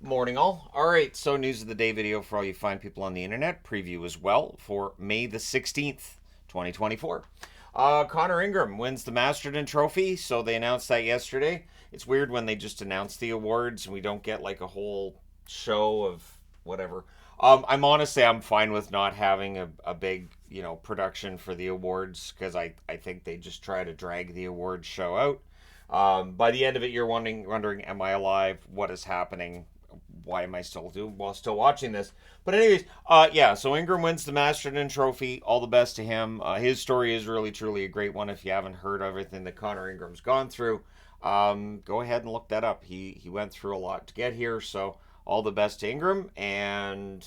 Morning, all. All right, so news of the day video for all you fine people on the internet. Preview as well for May the 16th, 2024. Connor Ingram wins the Masterton Trophy, so they announced that yesterday. It's weird when they just announce the awards and we don't get like a whole show of whatever. I'm fine with not having a big, production for the awards because I think they just try to drag the awards show out. By the end of it, you're wondering, am I alive? What is happening? Why am I still watching this? But anyways, yeah. So Ingram wins the Masterton Trophy. All the best to him. His story is really truly a great one. If you haven't heard everything that Connor Ingram's gone through, go ahead and look that up. He went through a lot to get here. So all the best to Ingram and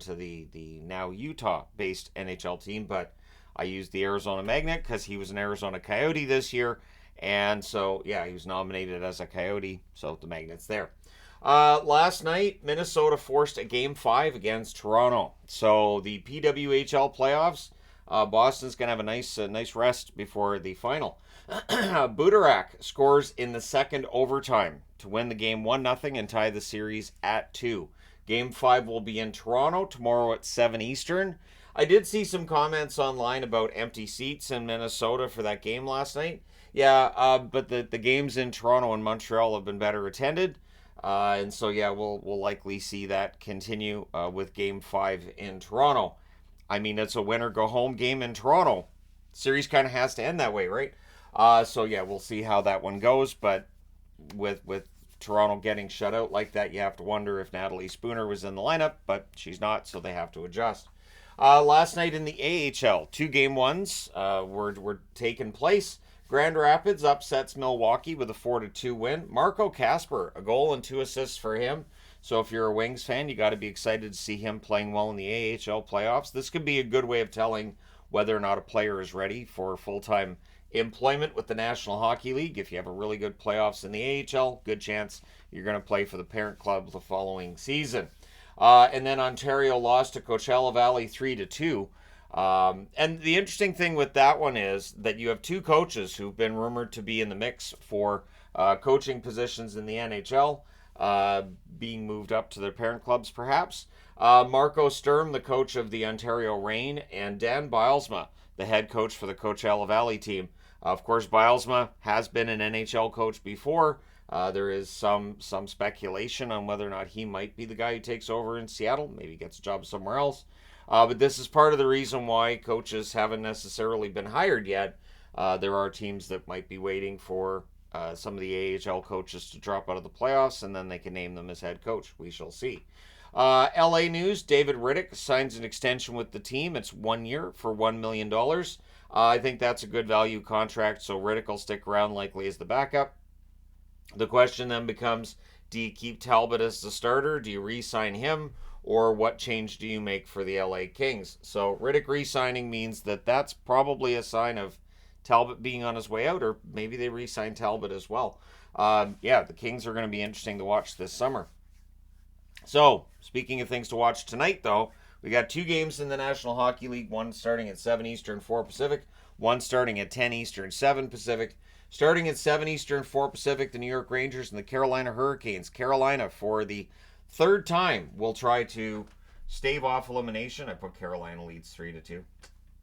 to the now Utah based NHL team. But I used the Arizona Magnet because he was an Arizona Coyote this year. And so, yeah, he was nominated as a Coyote, so the Magnet's there. Last night, Minnesota forced a Game 5 against Toronto. So the PWHL playoffs, Boston's going to have a nice rest before the final. Budarak scores in the second overtime to win the game 1-0 and tie the series at 2. Game 5 will be in Toronto tomorrow at 7 Eastern. I did see some comments online about empty seats in Minnesota for that game last night. Yeah, but the games in Toronto and Montreal have been better attended. And so, yeah, we'll likely see that continue with Game 5 in Toronto. I mean, it's a winner-go-home game in Toronto. Series kind of has to end that way, right? So, yeah, we'll see how that one goes. But with Toronto getting shut out like that, you have to wonder if Natalie Spooner was in the lineup. But she's not, so they have to adjust. Last night in the AHL, two Game 1s were taking place. Grand Rapids upsets Milwaukee with a 4-2 win. Marco Kasper, a goal and 2 assists for him. So if you're a Wings fan, you got to be excited to see him playing well in the AHL playoffs. This could be a good way of telling whether or not a player is ready for full-time employment with the National Hockey League. If you have a really good playoffs in the AHL, good chance you're going to play for the parent club the following season. And then Ontario lost to Coachella Valley 3-2. And the interesting thing with that one is that you have two coaches who've been rumored to be in the mix for coaching positions in the NHL, being moved up to their parent clubs perhaps. Marco Sturm, the coach of the Ontario Reign, and Dan Bylsma, the head coach for the Coachella Valley team. Of course, Bylsma has been an NHL coach before. There is some speculation on whether or not he might be the guy who takes over in Seattle. Maybe gets a job somewhere else. But this is part of the reason why coaches haven't necessarily been hired yet. There are teams that might be waiting for some of the AHL coaches to drop out of the playoffs, and then they can name them as head coach. We shall see. LA news, David Rittich signs an extension with the team. It's 1 year for $1 million. I think that's a good value contract, so Rittich will stick around likely as the backup. The question then becomes, do you keep Talbot as the starter? Do you re-sign him? Or what change do you make for the LA Kings? So Rittich re-signing means that's probably a sign of Talbot being on his way out, or maybe they re-sign Talbot as well. Yeah, the Kings are going to be interesting to watch this summer. So, speaking of things to watch tonight, though, we got two games in the National Hockey League, one starting at 7 Eastern, 4 Pacific, one starting at 10 Eastern, 7 Pacific. Starting at 7 Eastern, 4 Pacific, the New York Rangers and the Carolina Hurricanes. Carolina, for the third time, will try to stave off elimination. I put Carolina leads 3-2.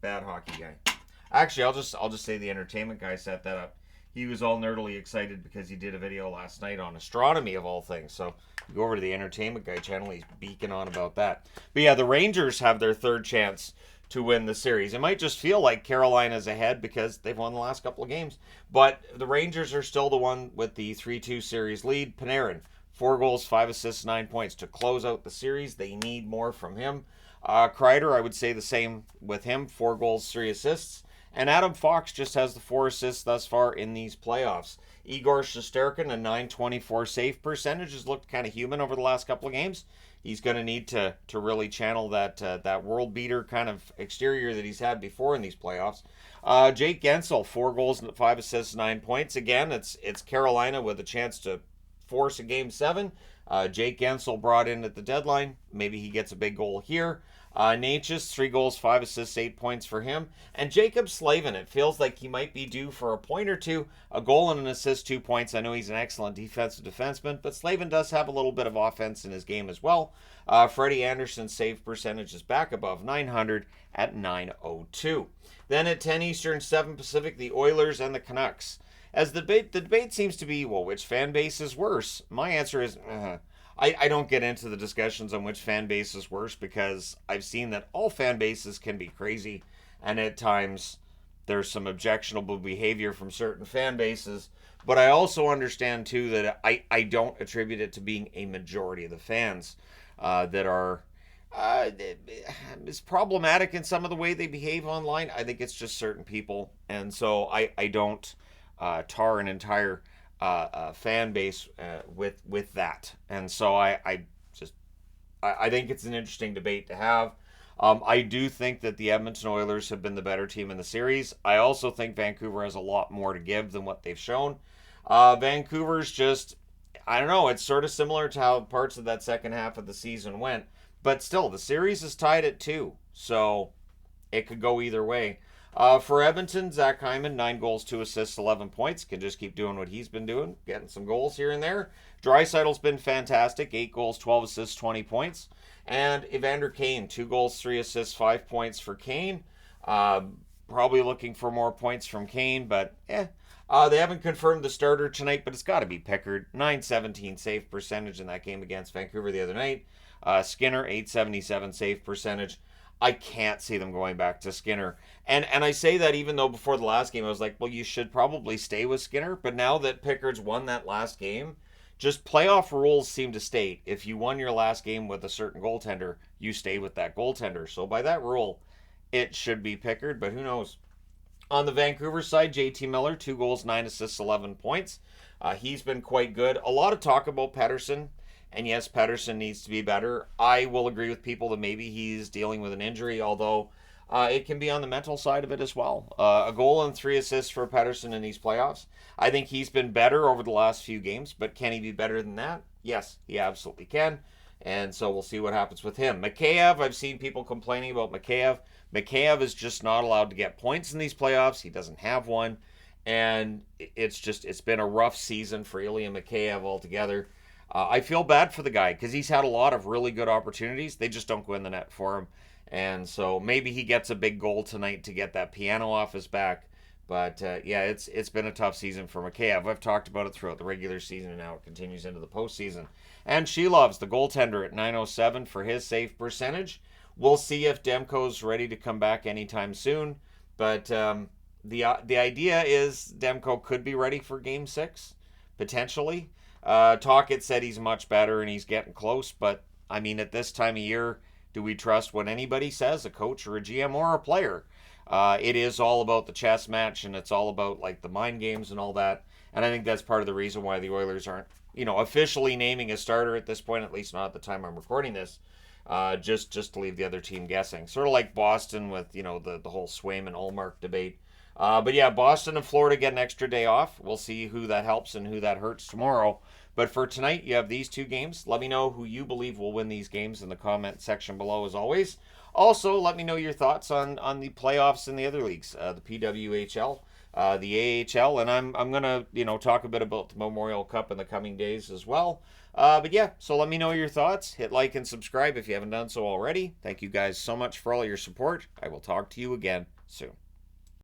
Bad hockey guy. Actually, I'll just say the entertainment guy set that up. He was all nerdily excited because he did a video last night on astronomy of all things. So you go over to the entertainment guy channel, he's beaking on about that. But yeah, the Rangers have their third chance to win the series. It might just feel like Carolina's ahead because they've won the last couple of games. But the Rangers are still the one with the 3-2 series lead. Panarin, 4 goals, 5 assists, 9 points to close out the series. They need more from him. Kreider, I would say the same with him. 4 goals, 3 assists. And Adam Fox just has the 4 assists thus far in these playoffs. Igor Shesterkin, a .924 save percentage, has looked kind of human over the last couple of games. He's going to need to really channel that world beater kind of exterior that he's had before in these playoffs. Jake Gensel, 4 goals, 5 assists, 9 points. Again, it's Carolina with a chance to force a Game 7. Jake Gensel brought in at the deadline. Maybe he gets a big goal here. Natchez, 3 goals, 5 assists, 8 points for him. And Jacob Slavin, it feels like he might be due for a point or two. A goal and an assist, 2 points. I know he's an excellent defensive defenseman, but Slavin does have a little bit of offense in his game as well. Freddie Anderson's save percentage is back above 900 at 902. Then at 10 Eastern, 7 Pacific, the Oilers and the Canucks. As the debate seems to be, well, which fan base is worse? My answer is, I don't get into the discussions on which fan base is worse because I've seen that all fan bases can be crazy, and at times there's some objectionable behavior from certain fan bases. But I also understand, too, that I don't attribute it to being a majority of the fans that are is problematic in some of the way they behave online. I think it's just certain people, and so I don't tar an entire fan base with that. And so I think it's an interesting debate to have. I do think that the Edmonton Oilers have been the better team in the series. I also think Vancouver has a lot more to give than what they've shown. Vancouver's just, I don't know, it's sort of similar to how parts of that second half of the season went. But still, the series is tied at 2, so it could go either way. For Edmonton, Zach Hyman, 9 goals, 2 assists, 11 points. Can just keep doing what he's been doing, getting some goals here and there. Draisaitl's been fantastic, 8 goals, 12 assists, 20 points. And Evander Kane, 2 goals, 3 assists, 5 points for Kane. Probably looking for more points from Kane, but They haven't confirmed the starter tonight, but it's got to be Pickard. 917 save percentage in that game against Vancouver the other night. Skinner, 877 save percentage. I can't see them going back to Skinner. And I say that even though before the last game I was like, well, you should probably stay with Skinner. But now that Pickard's won that last game, just playoff rules seem to state if you won your last game with a certain goaltender, you stay with that goaltender. So by that rule, it should be Pickard, but who knows? On the Vancouver side, JT Miller, 2 goals, 9 assists, 11 points. He's been quite good. A lot of talk about Pettersson. And yes, Pettersson needs to be better. I will agree with people that maybe he's dealing with an injury, although it can be on the mental side of it as well. A goal and 3 assists for Pettersson in these playoffs. I think he's been better over the last few games, but can he be better than that? Yes, he absolutely can. And so we'll see what happens with him. Mikheyev, I've seen people complaining about Mikheyev. Mikheyev is just not allowed to get points in these playoffs. He doesn't have one. And it's been a rough season for Ilya Mikheyev altogether. I feel bad for the guy because he's had a lot of really good opportunities. They just don't go in the net for him. And so maybe he gets a big goal tonight to get that piano off his back. But it's been a tough season for Mikheyev. I've talked about it throughout the regular season, and now it continues into the postseason. And Shelov's the goaltender at 907 for his save percentage. We'll see if Demko's ready to come back anytime soon. But the idea is Demko could be ready for Game 6, potentially. Tocchet said he's much better and he's getting close, but I mean, at this time of year, do we trust what anybody says, a coach or a GM or a player? It is all about the chess match, and it's all about like the mind games and all that. And I think that's part of the reason why the Oilers aren't, officially naming a starter at this point, at least not at the time I'm recording this. Just to leave the other team guessing. Sort of like Boston with, the whole Swayman Ullmark debate. But yeah, Boston and Florida get an extra day off. We'll see who that helps and who that hurts tomorrow. But for tonight, you have these 2 games. Let me know who you believe will win these games in the comment section below, as always. Also, let me know your thoughts on the playoffs in the other leagues, the PWHL, the AHL, and I'm going to, talk a bit about the Memorial Cup in the coming days as well. But yeah, so let me know your thoughts. Hit like and subscribe if you haven't done so already. Thank you guys so much for all your support. I will talk to you again soon.